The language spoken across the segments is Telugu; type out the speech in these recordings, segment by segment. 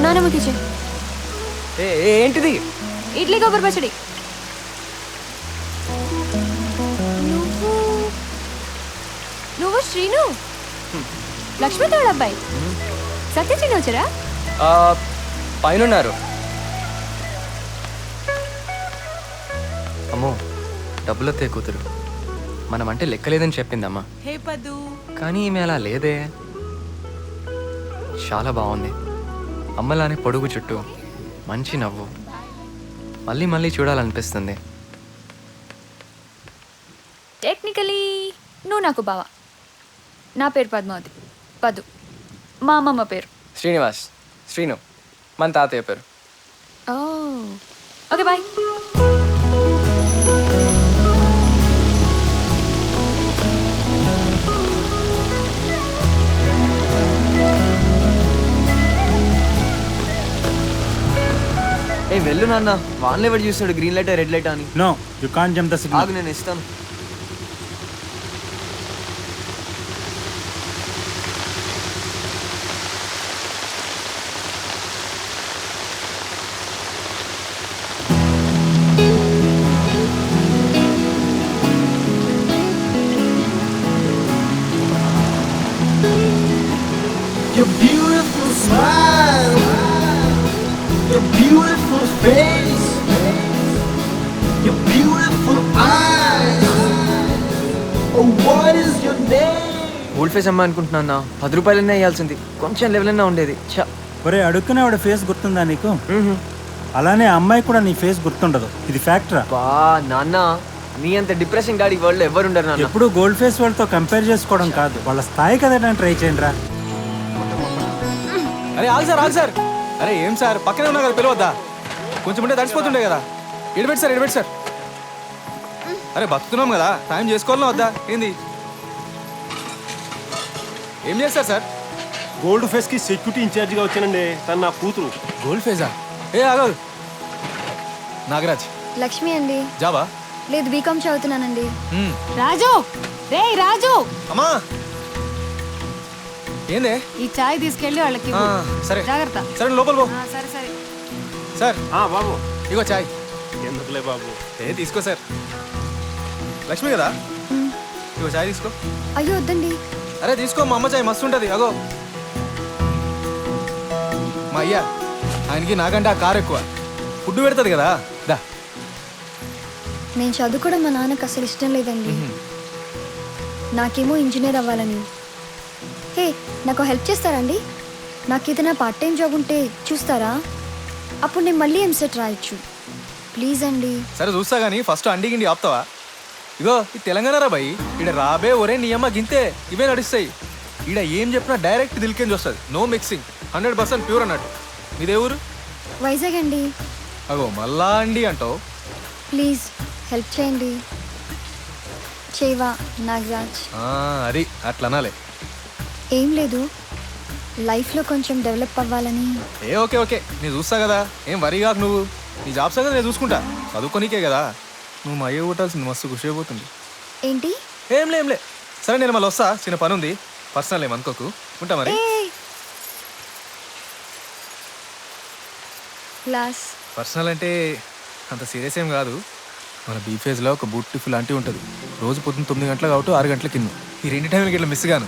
నానమ్మకి ఇచ్చే. ఏంటిది? ఇడ్లీ కొబ్బరి పచ్చడి. నువ్వు శ్రీను, లక్ష్మి తోడు అబ్బాయి. సత్యశ్రీను వచ్చారా? పైన. అమ్మో, డబ్బులొత్తే కూతురు. మనం అంటే లెక్కలేదని చెప్పిందమ్మా. హే పదు. కానీ ఈమె అలా లేదే. చాలా బాగుంది. అమ్మలానే పొడుగు చుట్టూ, మంచి నవ్వు. మళ్ళీ మళ్ళీ చూడాలనిపిస్తుంది. టెక్నికలీ నువ్వు నాకు బావ. నా పేరు పద్మావతి. పదు మా అమ్మమ్మ పేరు. శ్రీనివాస్. శ్రీను మన తాతయ్య పేరు. Okay boy. వెళ్ళు నాన్న, వాన్ ఎవరు చూస్తాడు గ్రీన్ లైట్ రెడ్ లైట్ అని. No you can't jump the signal. ఆగు, నేను ఇస్తాను. Your beautiful smile, your beautiful face, your beautiful eyes. Oh, what is your name? Old face అమ్మా అనుకుంటున్నా. 10 రూపాయలన్నా వేయాల్సింది, కొంచెం లెవెల్ అన్నా ఉండేది. ఒరే, అడుక్కునే ఆవిడ ఫేస్ గుర్తుందా నీకు? అలానే అమ్మాయి కూడా నీ ఫేస్ గుర్తుండదు. ఇది ఫ్యాక్టరా? బా నాన్న, నీ అంత డిప్రెసింగ్ గాడి వరల్డ్ ఎవరు ఉండరు నాన్న. ఎప్పుడు గోల్డ్ ఫేస్ వాళ్ళతో కంపేర్ చేసుకోవడం కాదు, వాళ్ళ స్థాయి కదా ట్రై చేయండి రా. అరే ఆగు సార్. అరే ఏం సార్, పక్కనే ఉన్నా కదా, పిలవద్దా? కొంచెం ఉంటే తడిసిపోతుండే కదా. ఎడబెట్టి సార్. అరే బతుకుతున్నాం కదా, టైం చేసుకోవాలన్నా వద్దా? ఏంది, ఏం చేస్తారు సార్? గోల్డ్ ఫేస్ కి సెక్యూరిటీ ఇన్ఛార్జిగా వచ్చానండి. తను నా కూతురు. గోల్డ్ ఫేజా? ఆగదు. నాగరాజ్. లక్ష్మి అండి. జాబా? లేదు, బీకామ్ చదువుతున్నానండి. రాజు, రే రాజు. అమ్మా ఏందే? ఈ చాయ్ తీసుకెళ్ళి వాళ్ళకి ఇవ్వు. సరే జాగ్రత్త. సరే లోపల పో. సరే సార్ బాబు ఇగో చాయ్. ఎందుకులే బాబు. తీసుకో సార్. లక్ష్మి కదా, ఇగో చాయ్ తీసుకో. అయ్యో వద్దండి. అరే తీసుకో, మా అమ్మ చాయ్ మస్తు ఉంటుంది. అగో మా అయ్యా, ఆయనకి నాకంటే ఆ కారు ఎక్కువ. ఫుడ్ పెడుతుంది కదా. దా. నేను చదువుకోవడం మా నాన్నకు అసలు ఇష్టం లేదండి. నాకేమో ఇంజనీర్ అవ్వాలని. హే, నాకు హెల్ప్ చేస్తారండి? నాకు ఏదైనా పార్ట్ టైం జాబ్ ఉంటే చూస్తారా? అప్పుడు నేను మళ్ళీ ఎంసెట్ రాయొచ్చు. ప్లీజ్ అండి. సరే చూస్తా కానీ ఫస్ట్ అండి గిండి ఆపుతావా? ఇగో ఈ తెలంగాణ రా బాయ్, ఈడ రాబే ఒరే నీ అమ్మ గింతే ఇవే నడుస్తాయి. ఈడ ఏం చెప్పినా డైరెక్ట్ దిల్కేంజ్ వస్తుంది. నో మిక్సింగ్, 100% ప్యూర్ అన్నట్టు. మీదే ఊరు? వైజాగ్ అండి. అగో మళ్ళా అండి అంటావు. ప్లీజ్ హెల్ప్ చేయండి. చేవా నాగరాజ్. అది అట్లా అనాలే. ఏం లేదు, లైఫ్లో కొంచెం డెవలప్ అవ్వాలని. ఓకే నేను చూస్తా కదా, ఏం వరి కాకు నువ్వు. నీ జాబ్ సంగతి నేను చూసుకుంటా, చదువుకోనికే కదా. నువ్వు మా అయ్య కొట్టాల్సింది, మస్తు ఖుషి అయిపోతుంది. ఏంటి? ఏంలే. సరే నేను మళ్ళీ వస్తా, చిన్న పని ఉంది. పర్సనల్ ఏమనుకోకు, ఉంటా మరి. క్లాస్ పర్సనల్ అంటే అంత సీరియస్ ఏం కాదు. మన బీ ఫేజ్లో ఒక బ్యూటిఫుల్ లాంటి ఉంటుంది. రోజు పొద్దున్న 9 గంటలకు అవుట్, 6 గంటల కింద. ఈ 2 టైంలకి ఇట్లా మిస్ గాను.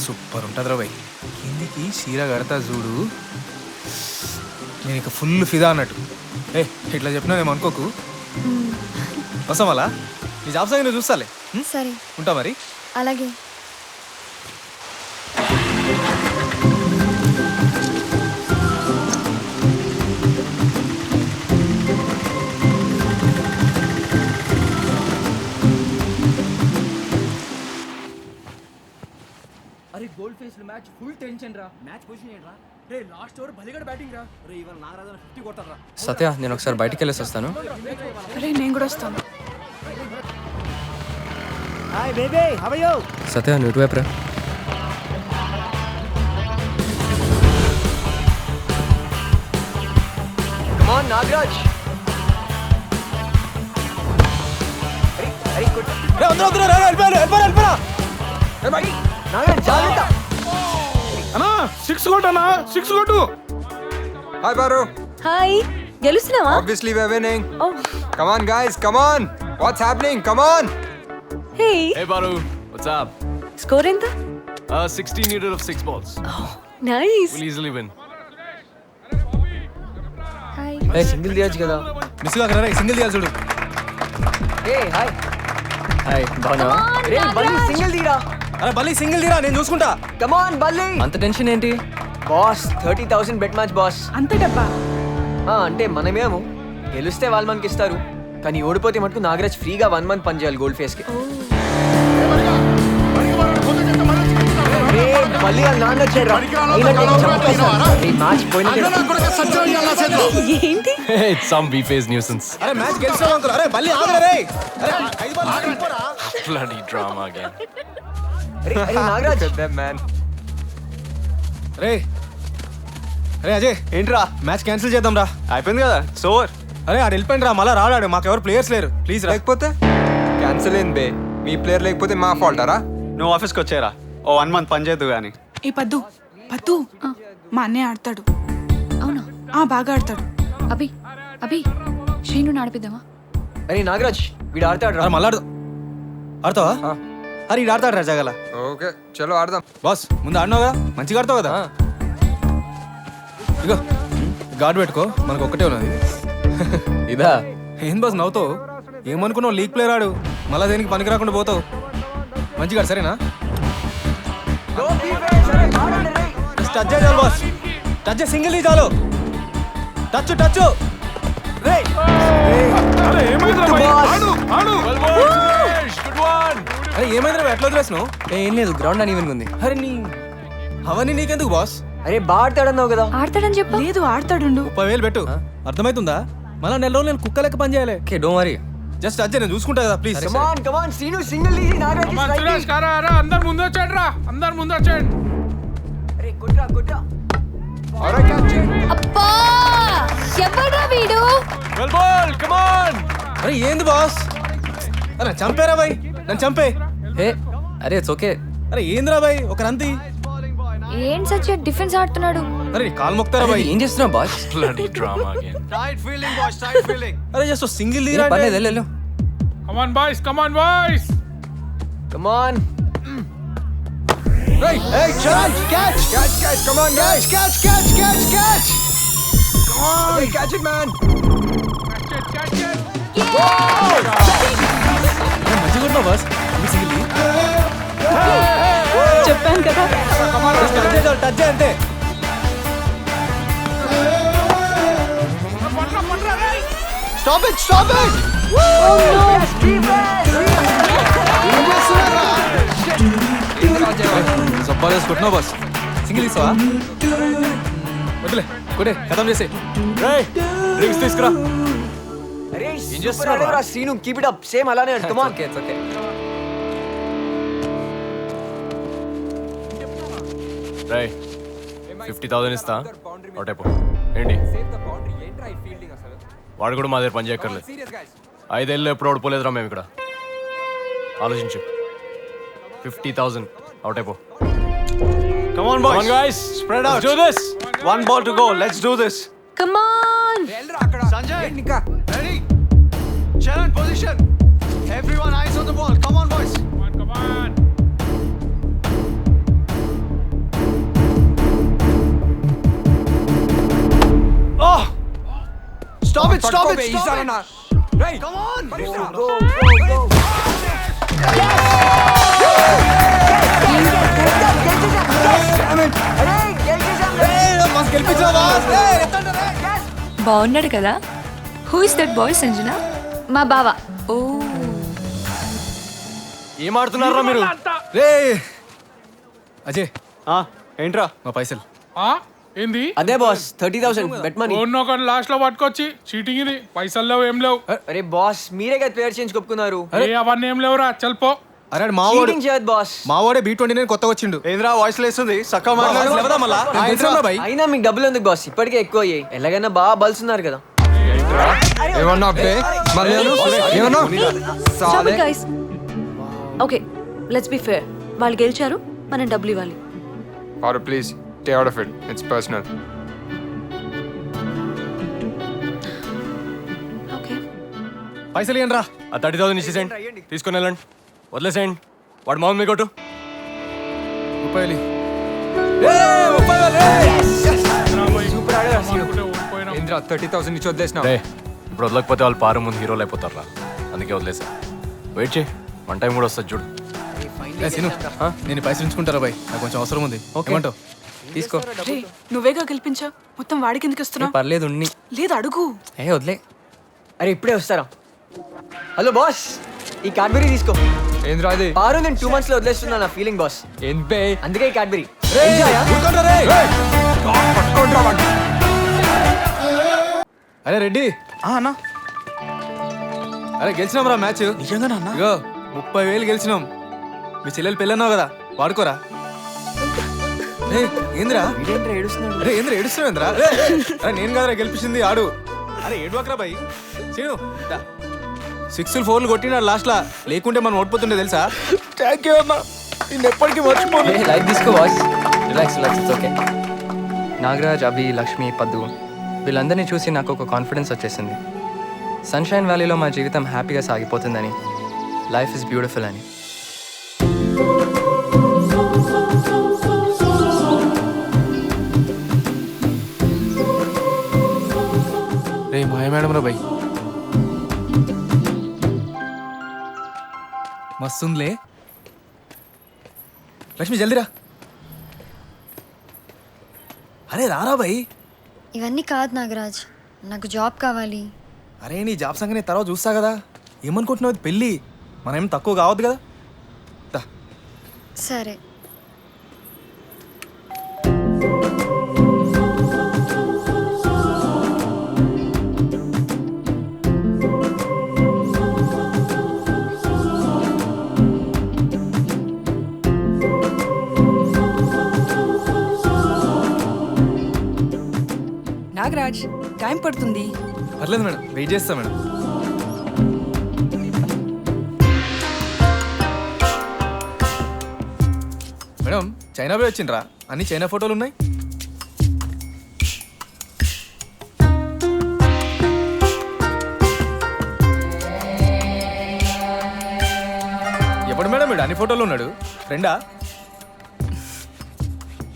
సూపర్ ఉంటుంది రా బాయ్. కిందికి చీర కడతా చూడు, నేను ఇక ఫుల్ ఫిదా అన్నట్టు. ఇట్లా చెప్పినా మేము అనుకోకు. వస్తాం అలా, నీ జాబ్ సంగతి నువ్వు చూస్తాలే. సరే ఉంటా మరి. అలాగే. అరే gold face match full tension రా. మ్యాచ్ పొజిషన్ ఏంట్రా? రే లాస్ట్ ఓవర్ భలేగడ బ్యాటింగ్ రా. రే ఇవాళ నాగరాజు 50 కొడతారా. సత్య, నేను ఒకసారి బయటికి వెళ్ళేసి వస్తాను. నేను కూడా వస్తాను. Hi baby, how are you? Satya, నువ్వు ఇటువైపు రా. Come on Nagaraj. అరే కొట్టు. వెళ్ళిపోరా. నాగరాజ్ జాగ్రత్త. అన్నా 6 కొట్టు అన్నా, 6 కొట్టు. Hi Baru. హాయ్ గెలుస్తున్నావా Obviously we're winning. Oh Come on guys, come on. What's happening? Come on. Hey Hey Baru, what's up? Score ఎంత 16 needed of 6 balls. Nice We'll easily win. Hi single తీయచ్చు కదా. మిస్ కాకరా రే సింగిల్ తీయాలి చూడు. హాయ్ హాయ్ బాగున్నావా? సింగిల్ తీరా. అరే బల్లి సింగిల్ తీరా నేను చూసుకుంటా. కమాన్ బల్లి. అంత టెన్షన్ ఏంటి? Boss 30,000 bet match boss. అంత డబ్బా అంటే మనమేమో గెలిస్తే వాళ్ళు మనకి ఇస్తారు, కానీ ఓడిపోతే మటుకు నాగరాజ్ ఫ్రీగా 1 మంత్ పని చేయాలి గోల్డ్ ఫేస్ కి. మళ్ళీ వాళ్ళ నాన్న వచ్చారు రా. ఈ మ్యాచ్ ఏంటి Hey, it's some B-phase nuisance. అరే మ్యాచ్ గెలిచావు అంకుల్. అరే బల్లి ఆగరా రే. అరే 5 బాల్ ఆగిపోరా. Bloody drama again. Nagaraj Man. రే అరే అజయ్ ఏంట్రా మ్యాచ్ క్యాన్సిల్ చేద్దాం రా. అయిపోయింది కదా సోవర్. అరే ఆడు వెళ్ళిపోయింది రా, మళ్ళా రాడాడు. మాకెవరు ప్లేయర్స్ లేరు. ప్లీజ్ రా. లేకపోతే క్యాన్సిల్ అయింది బే. మీ ప్లేయర్ లేకపోతే మా ఫాల్ట్ అరా? నువ్వు ఆఫీస్కి వచ్చారా? ఓ 1 మంత్ పని చేద్దు కానీ. ఈ పద్దు మా అన్నయ్య ఆడతాడు. అవునా? బాగా ఆడతాడు. అభి అభి శ్రీను ఆడిపిద్దామా? అరే నాగరాజ్ వీడు ఆడతాడు రా. అరే మళ్ళా ఆడతావా? అరే ఈడు ఆడతాడు రా జగల. ఓకే చలో ఆడదాం. బాస్ ముందు ఆడినావు కదా, మంచిగా ఆడతావు కదా. ఇగో గార్డ్ పెట్టుకో, మనకు ఒక్కటే ఉన్నది. ఇదా? ఏం బాస్ నవ్వుతావు? ఏమనుకున్నావు? లీగ్ ప్లేయర్ ఆడు, మళ్ళా దేనికి పనికి రాకుండా పోతావు. మంచిగా ఆడు, సరేనా? టచ్ చేయాలి బాస్, టచ్ సింగిల్ ఈ చాలు. Touch touch. అరే ఏమైంది ఎట్లా వదిలేసినావు? ఏం లేదు, గ్రౌండ్ అని ఈవెన్ ఉంది. అరే నీ అవన్నీ నీకెందుకు బాస్? అరే బాగా ఆడతాడన్నావు కదా. ఆడతాడని చెప్పు. లేదు ఆడతాడుండు. 30,000 పెట్టు, అర్థమవుతుందా? మళ్ళా నెల రోజులు నేను కుక్క లెక్క పని చేయాలి. Okay don't worry. జస్ట్ అజ్జే నేను చూసుకుంటా కదా, ప్లీజ్. కమాన్ శ్రీను సింగిల్ తీసి నాగరాజ్ అందరు ముందు వచ్చాడు రా, అందరు ముందు వచ్చాడు. అరే కొట్రా కొట్రా. అబ్బా ఎవడ్రా వీడు? Well ball, come on. అరే ఏంది బాస్? అరే చంపేరా బాయ్, నన్ను చంపే. ఏ అరే ఇట్స్ ఓకే. అరే ఏందిరా బాయ్, ఒక రంతి. ఏం సచ్చ డిఫెన్స్ ఆడుతున్నాడు? అరే కాలు మొక్తారా బాయ్. ఏం చేస్తున్నావు boss? Bloody drama again. Tight feeling boys, tight feeling. అరే జస్ట్ సింగిల్ తీరా. పర్లేదు వెళ్ళు. Come on boys, come on boys. Come on. Hey, catch! Come on guys. Catch. Come on. Hey, catch it man. మంచిగా కొట్టినావు బాస్. ఇది సింగిల్ చెప్పాను కదా. టచ్ అంతే. Stop it. సబ్బా వేసి కొట్టినావు బాస్. సింగిల్ ఇస్తావా? వదిలే కొట్టే కథం చేసే. Drinks తీసుకురా. అరే సూపర్ ఆడేవరా Srinu, keep it up. Same అలానే ఆడు. Come on. Okay it's okay. Right. 50,000 ఇస్తా. ఒకటేపో ఏంటి వాడు కూడా మా దగ్గర పని చేయక్కర్లేదు. 5 ఏళ్ళు ఎప్పుడు ఓడిపోలేదురా మేము ఇక్కడ. ఆలోచించు. 50,000 అవుటైపో. Come on boys. Come on guys, Spread out. Let's do this. 1 ball to go. Let's do this. Come on. Sanjay, ready? Challenge position. Everyone eyes on the ball. Come on boys. Come on. Oh! Stop it. Right. Come on. Go. బాగున్నాడు కదా. Who is that boy Sanjana? మా బావ. ఓ ఏం ఆడుతున్నారా మీరు? రే అజయ్ ఏంట్రా మా పైసలు. ఏంది? అదే బాస్ 30,000 బెట్ మనీ. లాస్ట్ లో పట్టుకొచ్చి చీటింగ్ ఇది. పైసలు లేవు ఏం లేవు. అరే బాస్ మీరే కదా ప్లేయర్ చేంజ్ కొప్పుకున్నారు. అవన్నీ ఏం లేవురా, చల్పో. అరే మావాడు చీటింగ్ చేయదు బాస్. మావాడే B29 కొత్తగా వచ్చిండు. ఏంద్రా వాయిస్ లేస్తుంది సక్క మాట్లాడు. లేవదా మళ్ళా? నేను తెలుసురా బాయ్. అయినా మీకు డబ్బులు ఎందుకు బాస్, ఇప్పటికే ఎక్కువ అయ్యాయి. ఎలాగైనా బాగా బలుస్తున్నారు కదా. ఏమన్నా బే? మళ్ళీ ఏమన్నా? Stop it guys. Okay let's be fair. వాళ్ళు గెలిచారు, మనం డబ్బులు ఇవ్వాలి. Or please stay out of it. It's personal. పైసలు ఇవ్వండి రా. ఆ 30,000 ఇచ్చేసేయండి, తీసుకొని వెళ్ళండి, వదిలేసేయండి. వాడు మామూలు మీ కొట్టు. రూపాయలు ఏంద్రా 30,000 ఇచ్చి వదిలేసినావు. రే ఇప్పుడు వదలకపోతే వాళ్ళు పారు ముందు హీరోలు అయిపోతారా, అందుకే వదిలేసా. వెయిట్ చేయి, వన్ టైం కూడా వస్తుంది చూడు. సీను నేను పైసలు ఉంచుకుంటారా బాయ్, నాకు కొంచెం అవసరం ఉంది. ఏమంటావు? తీసుకో. రే నువ్వేగా గెలిపించా, మొత్తం వాడికి ఎందుకు ఇస్తున్నావు? పర్లేదు ఉన్ని. లేదు అడుగు. వదిలే. అరే ఇప్పుడే వస్తారా? హలో బాస్, ఈ క్యాడ్బరీ తీసుకో. ఏంద్రా అది? పారు నేను 2 months లో వదిలేస్తున్నా నా ఫీలింగ్ బాస్. ఏం బే? అందుకే ఈ క్యాడ్బరీ. అరే రెడ్డి అన్నా అరే గెలిచినాం రా మ్యాచ్. నిజంగా అన్న? ఇగో 30,000 గెలిచినాం. మీ చెల్లెలు పెళ్ళన్నావు కదా, వాడుకోరా. ఏంద్రా ఏడుస్తున్నాడు. అరే ఏంద్రా ఏడుస్తున్నావు ఏంద్రా? అరే నేను కదరా గెలిపించింది, ఆడు. అరే ఏడువాకరా బాయ్. సీను 6 4 కొట్టినాడు లాస్ట్ లా, లేకుంటే మనం ఓడిపోతుండే తెలుసా. థ్యాంక్ యూ అన్న, నేను ఎప్పటికీ మర్చిపోను. లైట్ తీసుకో boss. Relax relax, it's okay. Nagaraj, Abhi, Lakshmi, Paddu వీళ్ళందరినీ చూసి నాకు ఒక కాన్ఫిడెన్స్ వచ్చేసింది. సన్షైన్ వ్యాలీలో మా జీవితం హ్యాపీగా సాగిపోతుందని, లైఫ్ ఇస్ బ్యూటిఫుల్ అని. రే మాయ మేడం రా బాయ్, మస్తుందిలే. లక్ష్మి జల్దీరా. అరే రారా బాయ్. ఇవన్నీ కాదు నాగరాజ్, నాకు జాబ్ కావాలి. అరే నీ జాబ్ సంగతి తర్వాత చూస్తా కదా. ఏమనుకుంటున్నావు, అది పెళ్ళి, మనం ఏం తక్కువ కావద్దు కదా. సరే. నాగరాజ్ టైం పడుతుంది. పర్లేదు మేడం, వెయిట్ చేస్తా మేడం. మేడం చైనా పోయి వచ్చిండ్రా, అన్ని చైనా ఫోటోలు ఉన్నాయి. ఎప్పుడు మేడం వీడు అన్ని ఫోటోలు ఉన్నాడు? ఫ్రెండా?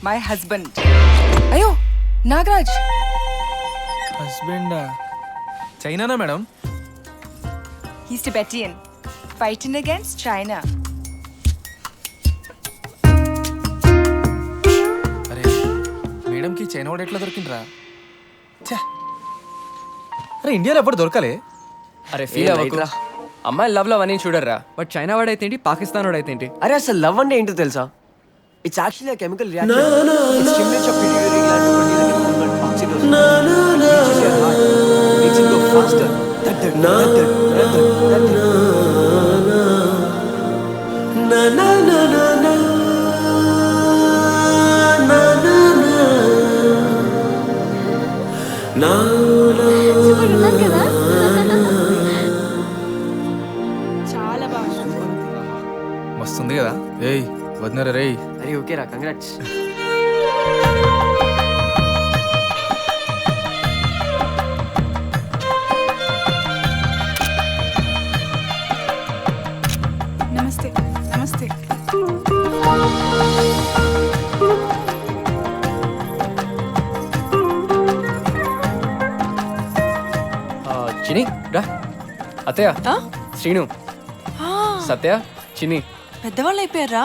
My husband. అయ్యో నాగరాజ్. హస్బెండా? చైనానా madam? He's Tibetan, fighting against China. అరే మేడంకి చైనా వాడు ఎట్లా దొరికిండ్రా? ఛే, అరే ఇండియాలో ఎప్పుడు దొరకలే. అరే ఫీల్ అవ్వకు, అమ్మాయి లవ్ లవ్ అని చూడర్రా. బట్ చైనా వాడైతే ఏంటి, పాకిస్తాన్ వాడైతే ఏంటి? అరే అసలు లవ్ అంటే ఏంటో తెలుసా? It's actually a chemical reaction. It stimulates your pituitary gland to produce a chemical called oxytocin. It reaches your heart, makes it go faster. చాలా బాగా. మస్తుంది కదా. ఏయ్ వదినరా రేయ్. అరే ఓకేరా, కంగ్రాట్స్. నమస్తే. నమస్తే. చిని రా. అత్తయ్య, శ్రీను, సత్య, చిని. పెద్దవాళ్ళు అయిపోయారా?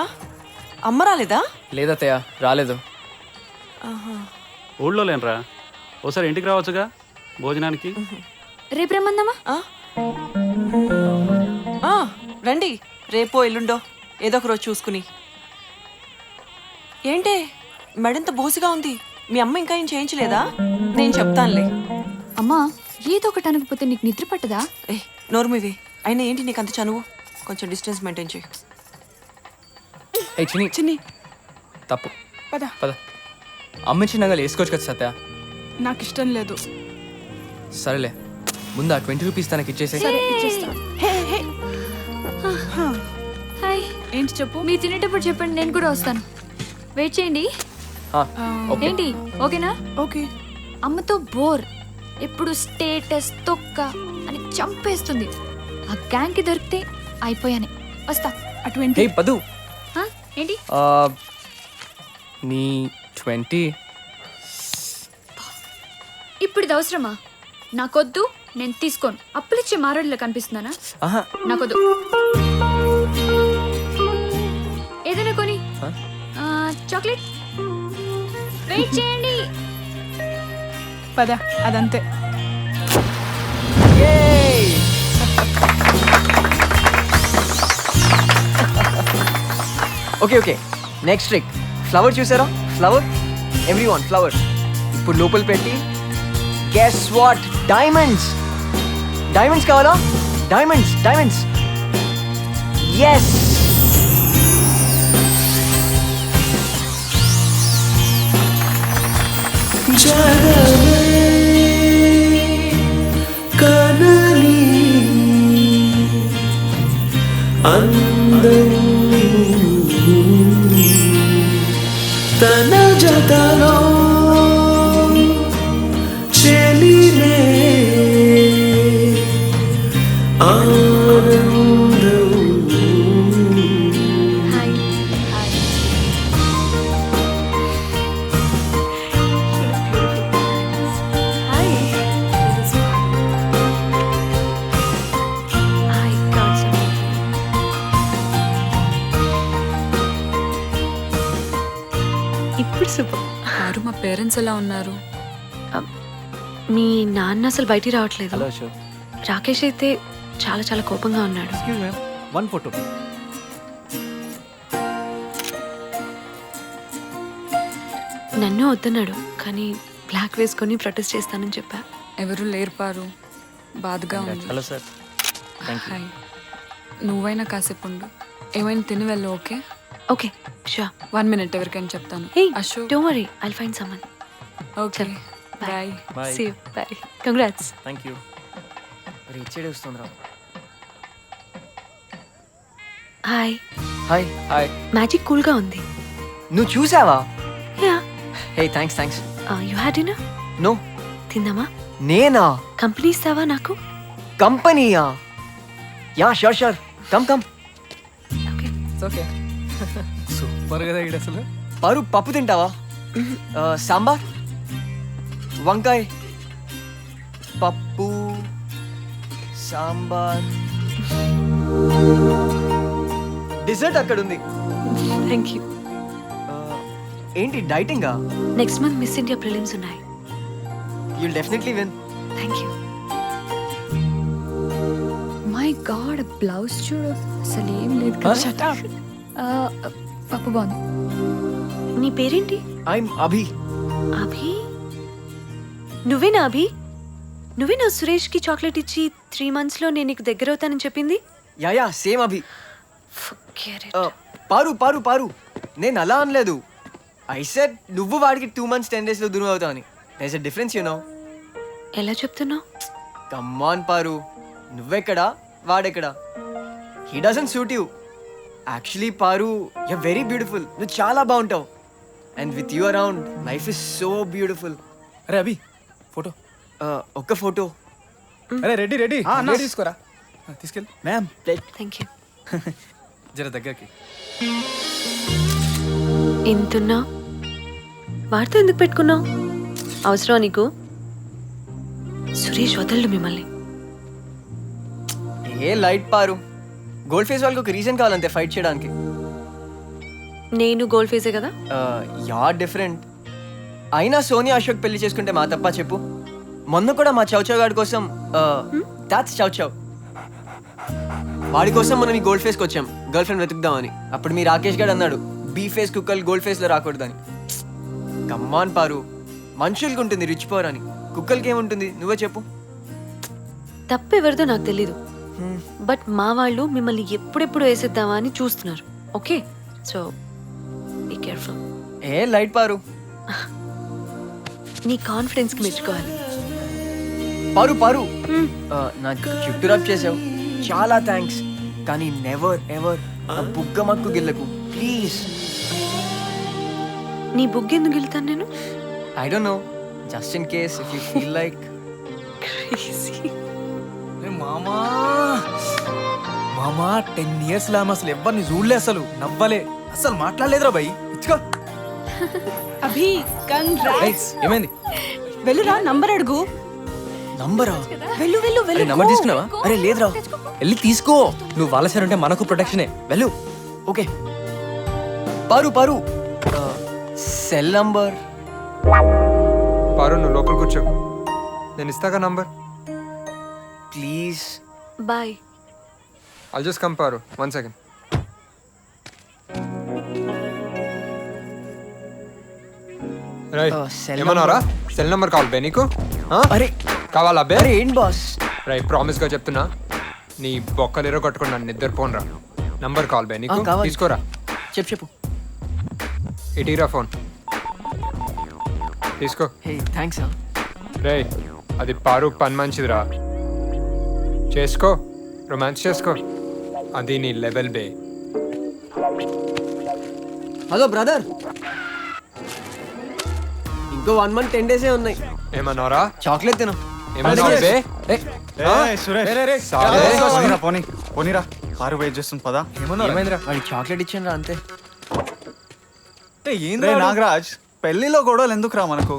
అమ్మ రాలేదా? లేదత్తయ్య, రాలేదు. ఊళ్ళో లేనరా, ఓసారి ఇంటికి రావచ్చుగా భోజనానికి. రేపు రమ్మందామా? రండి, రేపో ఎల్లుండో ఏదో ఒక రోజు చూసుకుని. ఏంటే మెడంత బోసిగా ఉంది, మీ అమ్మ ఇంకా ఏం చేయించలేదా? నేను చెప్తానులే. అమ్మా ఏదో ఒకటి అనకపోతే నీకు నిద్ర పట్టదా? ఏ నోర్మివి, అయినా ఏంటి నీకు అంత చనువు? కొంచెం డిస్టెన్స్ మెయింటైన్ చేయి. ఏ చిని, చిన్ని తప్పు. పద. పద. అమ్మించి నగలు వేసుకోవచ్చు కదా సత్య. నాకు ఇష్టం లేదు. సరేలే, ముందు ఆ 20 రూపీస్ తనకి ఇచ్చేసే. సరే ఇచ్చేస్తా. హాయ్. ఏంటి చెప్పు. మీరు తినేటప్పుడు చెప్పండి, నేను కూడా వస్తాను. వెయిట్ చేయండి. ఏంటి ఓకేనా? ఓకే. అమ్మతో బోర్, ఎప్పుడు స్టేటస్ తొక్క అని చంపేస్తుంది. ఆ గ్యాంగ్కి దొరికితే అయిపోయానే. వస్తా. అటువంటి హే పదు, ఆ, ఏంటి నీ 20. ఇప్పుడు ఇది అవసరమా? నాకొద్దు, నేను తీసుకోను. అప్పులిచ్చే మారోడిలో కనిపిస్తున్నానా? ఆహా, నాకొద్దు. ఏదైనా కొని. చాక్లెట్. వెయిట్ చేయండి. పద, అదంతే. Okay okay, next trick. Flower చూసారా? Flower, everyone flower. ఇప్పుడు లోపల పెట్టి గెస్ వాట్? డైమండ్స్. డైమండ్స్ కావాలా? Diamonds, diamonds. ఎస్. కనలి అందం తన జతలో చెలినే ఆనందం. Hi. Hi. Hi. I got some. ఇప్పుడు సూపర్. వారు మా పేరెంట్స్ ఎలా ఉన్నారు? మీ నాన్న అసలు బయటికి రావట్లేదు. హలో అశోక్. రాకేష్ అయితే చాలా చాలా కోపంగా ఉన్నాడు. Excuse ma'am, 1 photo. నన్ను వద్దన్నాడు, కానీ బ్లాక్ వేసుకొని ప్రొటెస్ట్ చేస్తానని చెప్పా. ఎవరు లేరు పారు, బాధగా ఉంది. Hello sir. హాయ్. నువ్వైనా కాసేపు ఉండు, ఏమైనా తిని వెళ్ళు. Okay okay, sure. 1 minute, ఎవరికైనా చెప్తాను. Hey, Ashok. Don't worry, I'll find someone. Okay, bye. Bye. See you. Bye. Congrats. Thank you. రీచేడే వస్తుందిరా. హాయ్. హాయ్. హాయ్. మ్యాజిక్ కూల్గా ఉంది. నువ్వు చూసావా? Yeah. Hey thanks thanks. You had dinner? No. తిందామా? నేనా? కంపెనీ ఇస్తావా నాకు? కంపెనీయా? Yeah sure sure, come come. Okay. Super కదా ఇక్కడ అసలు. పారు, పప్పు తింటావా? సాంబార్, వంకాయ, పప్పు, సాంబార్. డిజర్ట్ అక్కడ ఉంది. Thank you. ఏంటి డైటింగా? Next month Miss India prelims ఉన్నాయి. You'll definitely win. Thank you. My God, blouse చూడు, అసలు ఏం లేదు కదా. పప్పు బాగుంది. నీ పేరేంటి? ఐఎమ్ అభి. అభి? నువ్వేనా అభి? నువ్వేనా సురేష్కి చాక్లెట్ ఇచ్చి 3 monthsలో నేను నీకు దగ్గర అవుతానని చెప్పింది? Yeah yeah, same Abhi. Forget it. పారు పారు పారు, నేను అలా అనలేదు. ఐ సెడ్ నువ్వు వాడికి 2 months 10 daysలో దూరం అవుతావు అని. There is a difference, you know. ఎలా చెప్తున్నావు? కమ్ ఆన్ పారు, నువ్వెక్కడా వాడెక్కడా? He doesn't suit you. Actually Paru, you very beautiful. నువ్వు చాలా బాగుంటావు. And with you around life is so beautiful. అరే అభి, ఫోటో. ఒక్క ఫోటో. అరే రెడీ రెడీ తీసుకోరా, తీసుకెళ్ళి. Ma'am, thank you. జర దగ్గరికి. ఎంతున్నా వాడితో ఎందుకు పెట్టుకున్నావు? అవసరం నీకు? సురేష్ వదలడు మిమ్మల్ని. ఏ లైట్ పారు, గోల్డ్ ఫేస్ వాళ్ళకి ఒక రీజన్ కావాలంతే ఫైట్ చేయడానికి. నేను గోల్డ్ ఫేసే కదా. Yeah different. అయినా సోనియా అశోక్ పెళ్లి చేసుకుంటే మా తప్ప చెప్పు? మొన్న కూడా మా చౌచౌ గాడి కోసం, దాట్స్ చౌచౌ, వాడి కోసం మనం ఈ గోల్డ్ ఫేస్కి వచ్చాం గర్ల్ ఫ్రెండ్ వెతుకుదామని. అప్పుడు మీ రాకేష్ గారు అన్నాడు బీ ఫేస్ కుక్కలు గోల్డ్ ఫేస్లో రాకూడదని. కమ్మాన్ పారు, మనుషులకి ఉంటుంది రిచ్ పవర్ అని, కుక్కలకి ఏముంటుంది నువ్వే చెప్పు. తప్పు ఎవరిదో నాకు తెలీదు, బట్ మా వాళ్ళు మిమ్మల్ని ఎప్పుడెప్పుడు వేసేద్దామా అని చూస్తున్నారు. Okay, so be careful. ఏ లైట్ పారు, నీ కాన్ఫిడెన్స్కి మెచ్చుకోవాలి. పారు పారు, నాకు చుట్టూ రబ్ చేసావు, చాలా థ్యాంక్స్. కానీ నెవర్ ఎవర్ నా బుగ్గ మక్కు గిల్లకు ప్లీజ్. నీ బుగ్గ ఎందుకు వెళ్తాను నేను? I don't know, just in case if you feel like. మామా మామా 10 years లా అసలు ఎవరిని చూడలే, అసలు నవ్వలే, అసలు మాట్లాడలేదురా భయ్. ఇచ్చుకో. అభి కంగ్రాట్స్. ఏమైంది? వెళ్ళురా నంబర్ అడుగు. నంబరా? వెళ్ళు వెళ్ళు అరే వెళ్ళు. నంబర్ తీసుకున్నావా? అరే లేదురా, వెళ్ళి తీసుకో. నువ్వు వాళ్ళ సైడ్ ఉంటే మనకు ప్రొటెక్షనే. వెళ్ళు. Okay Paru Paru cell number. Paru నువ్వు లోపల కూర్చో, నేను ఇస్తాగా number. Please. Bye. I'll just come, Paru. 1 second. Right cell ఏమన్నారా? సెల్ నెంబర్ కావాలి బే నీకు? అరే కావాలా బే? అరే ఏంటి బాస్? రైట్ ప్రామిస్గా చెప్తున్నా, నీ బొక్కలేరో కట్టుకుని నన్ను నిద్రపోనరా. నంబర్ కావాలి బే నీకు? కావాలి. తీసుకోరా. చెప్పు. ఇటీరా ఫోన్ తీసుకో. Hey thanks. రే అది పారు పని మంచిదిరా, చేసుకో, రొమాన్స్ చేసుకో, అది నీ లెవెల్ బే. హలో బ్రదర్, ఇంకో 1 month 10 days ఉన్నాయి. ఏమన్నారా? చాక్లెట్ తిను. ఏమన్నా బే? పోనీరా, పారు వెయిట్ చేస్తుంది పదా. ఏమైందిరా? వాడి చాక్లెట్ ఇచ్చాను రా అంతే. నాగరాజ్, పెళ్లిలో గొడవలు ఎందుకురా మనకు?